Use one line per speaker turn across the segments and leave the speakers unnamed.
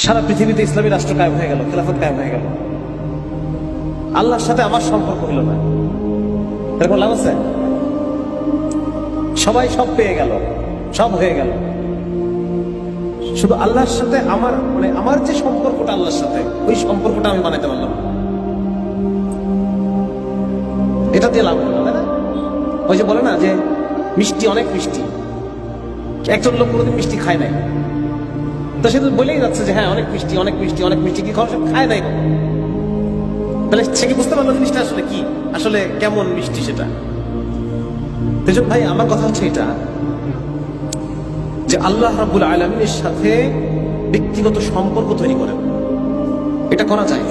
সারা পৃথিবীতে ইসলামী রাষ্ট্র কায়েম হয়ে গেল, খেলাফত কায়েম হয়ে গেল, আল্লাহর সাথে আমার সম্পর্ক হইল না, এরকম লাভ আছে? সবাই সব পেয়ে গেল, সব হয়ে গেল, শুধু আল্লাহর সাথে আমার আমার যে সম্পর্কটা আল্লাহর সাথে, ওই সম্পর্কটা আমি বানাইতে পারলাম না। এটা দিয়ে লাভ হলো, তাই না? ওই যে বলে না যে মিষ্টি, অনেক মিষ্টি, একজন লোক কোনোদিন মিষ্টি খায় নাই, তো সে তো বলেই যাচ্ছে যে হ্যাঁ অনেক মিষ্টি, অনেক মিষ্টি, অনেক মিষ্টি, কি খায় নাই কখন? তাহলে সে কি বুঝতে পারলো জিনিসটা আসলে কি, আসলে কেমন মিষ্টি সেটা? তেজব ভাই, আমার কথা হচ্ছে এটা যে আল্লাহ রাব্বুল আলামিনের সাথে ব্যক্তিগত সম্পর্ক তৈরি করেন, এটা করা যায়।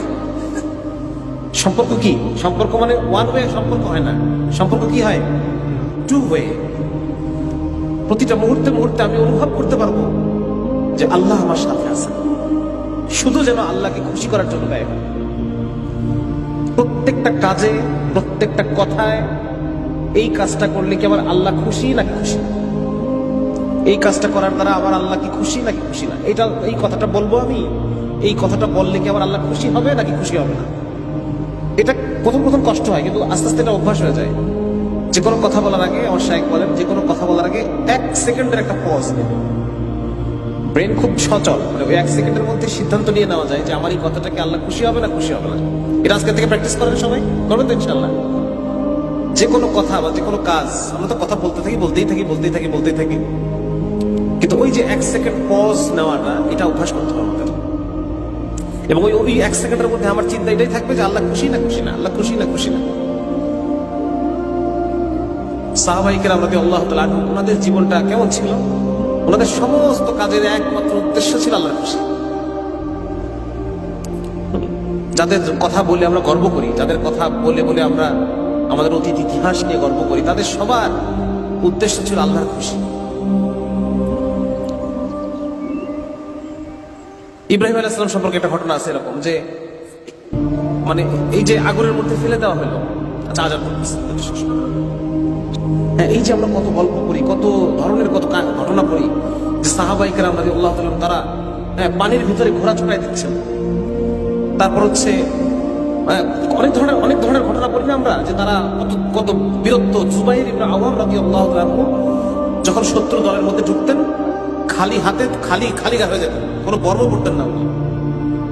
সম্পর্ক কি? সম্পর্ক মানে ওয়ান ওয়ে সম্পর্ক হয় না, সম্পর্ক কি হয়? Two way. প্রতিটা মুহূর্তে মুহূর্তে আমি অনুভব করতে পারবো যে আল্লাহ আমার সাথে আছে, শুধু যেন আল্লাহকে খুশি করার জন্য ব্যয় হয়। প্রত্যেকটা কাজে, প্রত্যেকটা কথায় এই কাজটা করলে কি আমার আল্লাহ খুশি নাকি খুশি, এই কাজটা করার দ্বারা আমার আল্লাহ কি খুশি নাকি খুশি না, এটা এই কথাটা বলবো আমি, এই কথাটা বললে কি আমার আল্লাহ খুশি হবে নাকি খুশি হবে না। এটা প্রথম প্রথম কষ্ট হয়, কিন্তু আস্তে আস্তে এটা অভ্যাস হয়ে যায়। যে কোনো কথা বলার আগে আমার শায়েখ বলেন, যে কোনো কথা বলার আগে 1 সেকেন্ডের একটা পজ নেবে। ব্রেন খুব সচল, ওই 1 সেকেন্ডের মধ্যে সিদ্ধান্ত নিয়ে নেওয়া যায় যে আমার এই কথাটাকে আল্লাহ খুশি হবে না খুশি হবে না। এটা আজকে থেকে প্র্যাকটিস করেন, সবাই করবেন তো ইনশাআল্লাহ। যে কোনো কথা বা যে কোনো কাজ আমরা তো কথা বলতেই থাকি, কিন্তু ওই যে 1 সেকেন্ড পজ নেওয়াটা, এটা অভ্যাস করতে হবে আমাদের। এবং ওই 1 সেকেন্ডের মধ্যে আমার চিন্তা এটাই থাকবে যে আল্লাহ খুশি না খুশি না, আল্লাহ খুশি না খুশি না। সাহাবায়ে কেরাম রাদিয়াল্লাহু তাআলা আনহুম, ওনাদের জীবনটা কেমন ছিল? ওনাদের সমস্ত কাজের একমাত্র উদ্দেশ্য ছিল আল্লাহর খুশি। যাদের কথা বলে আমরা গর্ব করি, যাদের কথা বলে বলে আমরা আমাদের অতীত ইতিহাস নিয়ে গর্ব করি, তাদের সবার উদ্দেশ্য ছিল আল্লাহর খুশি। ইব্রাহিম আলাইহিস সালাম সম্পর্কে একটা ঘটনা আছে এরকম যে, মানে এই যে আগুনের মধ্যে ফেলে দেওয়া হলো, আচ্ছা আজান করতেছে, হ্যাঁ, এই যে আমরা কত গল্প করি, কত ধরনের কত ঘটনা পড়ি যে সাহাবায়ে কেরাম রাদিয়াল্লাহু তাআলা তারা পানির ভিতরে ঘোড়া ছুটাই দিচ্ছেন। তারপর হচ্ছে অনেক ধরনের ঘটনা পড়ি না আমরা, যে তারা কত বীরত্ব। জুবাইর ইবনে আওয়াম রাদিয়াল্লাহু তাআলা যখন শত্রু দলের মধ্যে ঢুকতেন, খালি হাতে খালি হয়ে যেতেন, কোনো বর্ম পড়তেন না উনি।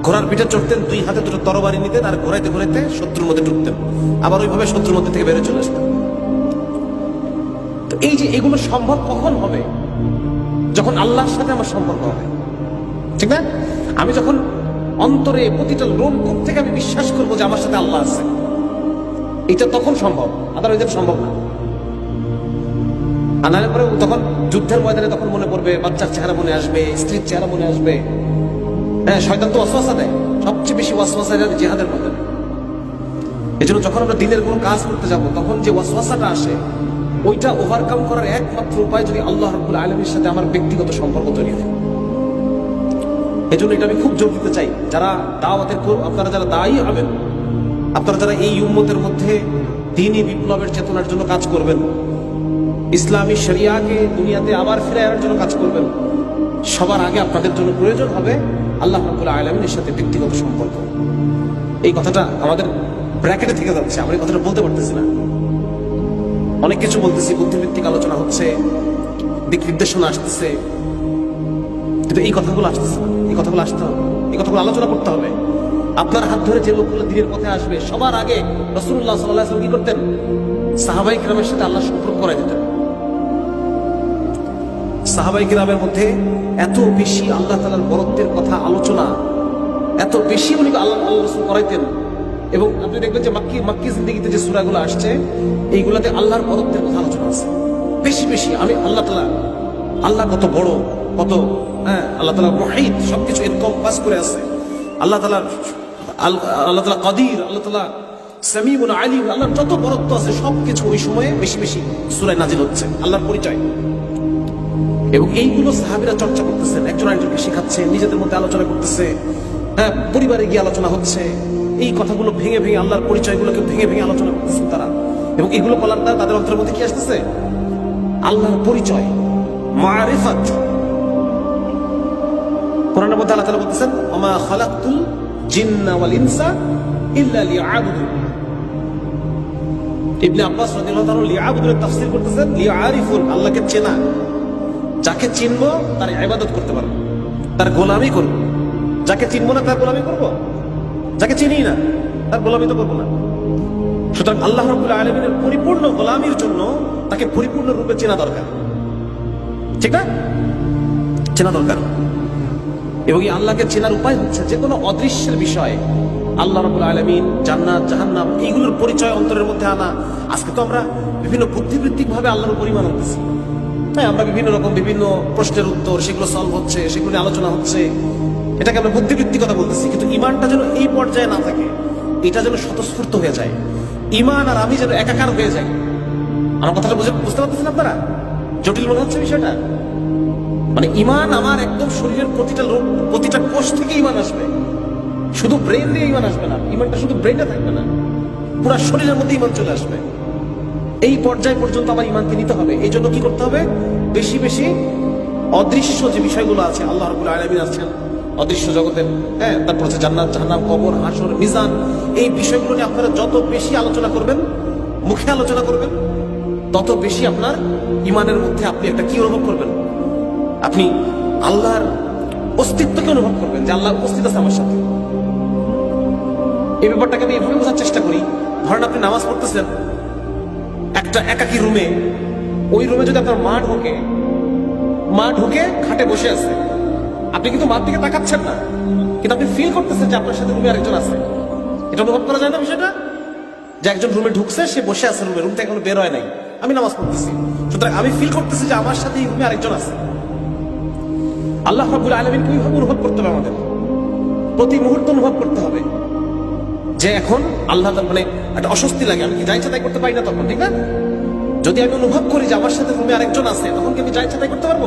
ঘোড়ার পিঠে চড়তেন, 2 হাতে 2টো তরবারি নিতেন, আর ঘোরাইতে ঘোরাইতে শত্রুর মধ্যে ঢুকতেন, আবার ওইভাবে শত্রুর মধ্যে থেকে বেরোয় চলে আসতেন। তো এই যে এগুলো সম্ভব কখন হবে? যখন আল্লাহর সাথে আমার সম্পর্ক হবে, ঠিক না? আমি যখন অন্তরে প্রতিটা লোমকূপ থেকে আমি বিশ্বাস করবো যে আমার সাথে আল্লাহ আছে, এটা তখন সম্ভব, আদারওয়াইজ এটা সম্ভব না। আর নাহলে পরে তখন যুদ্ধের ময়দানে তখন মনে পড়বে বাচ্চার চেহারা মনে আসবে, স্ত্রীর চেহারা মনে আসবে। হ্যাঁ, শয়তান তো ওয়াসওয়াসা দেয়, সবচেয়ে বেশি ওয়াসওয়াসা দেয় জিহাদের ময়দানে। এজন্য যখন আমরা দিনের কোনো কাজ করতে যাব, তখন যে ওয়াসওয়াসাটা আসে, ওইটা ওভারকাম করার একমাত্র উপায় যদি আল্লাহ রাব্বুল আলামিনের সাথে আমার ব্যক্তিগত সম্পর্ক তৈরি হয়। এজন্য এটা আমি খুব জোর দিতে চাই, যারা দাওয়াতের, আপনারা যারা দায়ী হবেন, আপনারা যারা এই উম্মতের মধ্যে দ্বীনি বিপ্লবের চেতনার জন্য কাজ করবেন, ইসলামী শরিয়াকে দুনিয়াতে আবার ফিরে আনার জন্য কাজ করবেন, সবার আগে আপনাদের জন্য প্রয়োজন হবে আল্লাহ রাব্বুল আলামিনের সাথে ব্যক্তিগত সম্পর্ক। এই কথাটা আমাদের ব্র্যাকেটে থেকে যাচ্ছে, আমরা এই কথাটা বলতে পারতেছি না। অনেক কিছু বলতেছি, বুদ্ধিভিত্তিক আলোচনা হচ্ছে, দিক নির্দেশনা আসতেছে, কিন্তু এই কথাগুলো আসতেছে না। এই কথাগুলো আসতে হবে, এই কথাগুলো আলোচনা করতে হবে। আপনার হাত ধরে যে লোকগুলো দ্বীনের পথে আসবে, সবার আগে রাসূলুল্লাহ সাল্লাল্লাহু আলাইহি ওয়াসাল্লাম কি করতেন? সাহাবায়ে কেরামের সাথে আল্লাহর সম্পর্ক করাই দিতেন। সাহাবায়ে কেরামের মধ্যে এত বেশি আল্লাহ তাআলার বরত্বের কথা আলোচনা, এত বেশি উনি আল্লাহ রাসূল করাইতেন। এবং আপনি দেখবেন যে মাক্কি জিন্দেগিতে যে সূরাগুলো আসছে, এইগুলাতে আল্লাহর বরত্বের কথা আলোচনা আছে বেশি। আমি আল্লাহ কত বড়, কত, হ্যাঁ, আল্লাহ তাআলা মুহিত, সবকিছু এনকম্পাস করে আছে। আল্লাহ তাআলা কাদির, আল্লাহ তাআলা সামিউন আলিম, আল্লাহর যত বরত্ব আছে সবকিছু ওই সময়ে বেশি সূরায় নাজিল হচ্ছে, আল্লাহর পরিচয়। এবং এইগুলো সাহাবীরা চর্চা করতেছেন, একজন আরেকজনকে শেখাচ্ছে, নিজেদের মধ্যে আলোচনা করতেছে, হ্যাঁ, পরিবারে গিয়ে আলোচনা হচ্ছে। এই কথাগুলো ভেঙে আল্লাহর পরিচয়গুলোকে ভেঙে আলোচনা করতেছেন তারা। এবং এগুলো বলার দ্বারা তাদের অন্তরের মধ্যে কি আসতেছে? আল্লাহর পরিচয়, মারিফাত। কোরআনের মধ্যে আল্লাহ তাআলা বলতেছেন ওমা খালাকতুল জিন্না ওয়াল ইনসা ইল্লা লিয়াবুদুন। ইবনে আব্বাস রাদিয়াল্লাহু তাআলা লিয়াবুদুর তাফসীর করতেছেন লিয়ারিফুন, আল্লাহকে চেনা। যাকে চিনবো তার ইবাদত করতে পারবো, তার গোলামি করব। যাকে চিনবো না তার গোলামি করব? যাকে চিনি না তার গোলামি তো করবো না। সুতরাং আল্লাহ রাব্বুল আলামিনের পরিপূর্ণ গোলামির জন্য তাকে পরিপূর্ণ রূপে চেনা দরকার, ঠিক না? চেনা দরকার। এবং এই আল্লাহকে চেনার উপায় হচ্ছে যে কোনো অদৃশ্যের বিষয় আল্লাহ রাব্বুল আলামিন, জান্নাত, জাহান্নাম, এইগুলোর পরিচয় অন্তরের মধ্যে আনা। আজকে তো আমরা বিভিন্ন বুদ্ধিবৃত্তিক ভাবে আল্লাহর উপর ঈমান আনতেছি। হ্যাঁ, আমরা বিভিন্ন রকম বিভিন্ন প্রশ্নের উত্তর, সেগুলো সলভ হচ্ছে, সেগুলো নিয়ে আলোচনা হচ্ছে, এটাকে আমরা বুদ্ধিবৃত্তিকতা বলতেছি। কিন্তু ঈমানটা যেন এই পর্যায়ে না থাকে, এটা যেন স্বতঃস্ফূর্ত হয়ে যায়। ঈমান আর আমি যেন একাকার হয়ে যাই। আমার কথাটা বুঝতে পারতেছেন আপনারা? জটিল মনে হচ্ছে বিষয়টা? মানে ঈমান আমার একদম শরীরের প্রতিটা কোষ থেকে ঈমান আসবে, শুধু ব্রেন দিয়ে ঈমান আসবে না। ঈমানটা শুধু ব্রেনে থাকবে না, পুরো শরীরের মধ্যে ঈমান চলে আসবে। এই পর্যায় পর্যন্ত আমার ঈমানকে নিতে হবে। এই জন্য কি করতে হবে? বেশি বেশি অদৃশ্য যে বিষয়গুলো আছে, আল্লাহ রাব্বুল আলামিন আছেন অদৃশ্য জগতের, হ্যাঁ, তারপর হচ্ছে জান্নাত, জাহান্নাম, কবর, হাসর, মিজান, এই বিষয়গুলো নিয়ে আপনারা যত বেশি আলোচনা করবেন, মুখে আলোচনা করবেন, তত বেশি আপনার ঈমানের মধ্যে আপনি একটা কি অনুভব করবেন? আপনি আল্লাহর অস্তিত্বকে অনুভব করবেন, যে আল্লাহর উপস্থিত আছে আমার সাথে। এই ব্যাপারটাকে আমি এভাবে বোঝার চেষ্টা করি। ধরেন আপনি নামাজ পড়তেছেন একটা একাকী রুমে, ওই রুমে যদি আপনার মা ঢুকে খাটে বসে আছে, আপনি কিন্তু মার দিকে তাকাচ্ছেন না, কিন্তু আপনি ফিল করতেছেন যে আপনার সাথে রুমে আরেকজন আছে। এটা অনুভব করা যায় না বিষয়টা? যে একজন রুমে ঢুকছে, সে বসে আছে রুম থেকে এখনো বের হয় নাই, আমি নামাজ পড়তেছি, সুতরাং আমি ফিল করতেছি যে আমার সাথে এই রুমে আরেকজন আছে। আল্লাহ রাব্বুল আলামিনকে ওইভাবে অনুভব করতে হবে, আমাদের প্রতি মুহূর্তে অনুভব করতে হবে যে এখন আল্লাহ, মানে একটা অস্বস্তি লাগে, আমি কি যা ইচ্ছা তাই করতে পারি না তখন, ঠিক না? যদি আমি অনুভব করি যে আমার সাথে রুমে আরেকজন আছে, তখন কি আমি যা ইচ্ছা তাই করতে পারবো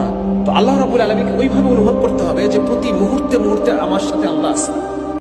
না। তো আল্লাহ রাব্বুল আলামিনকে ওইভাবে অনুভব করতে হবে যে প্রতি মুহূর্তে মুহূর্তে আমার সাথে আল্লাহ আছে।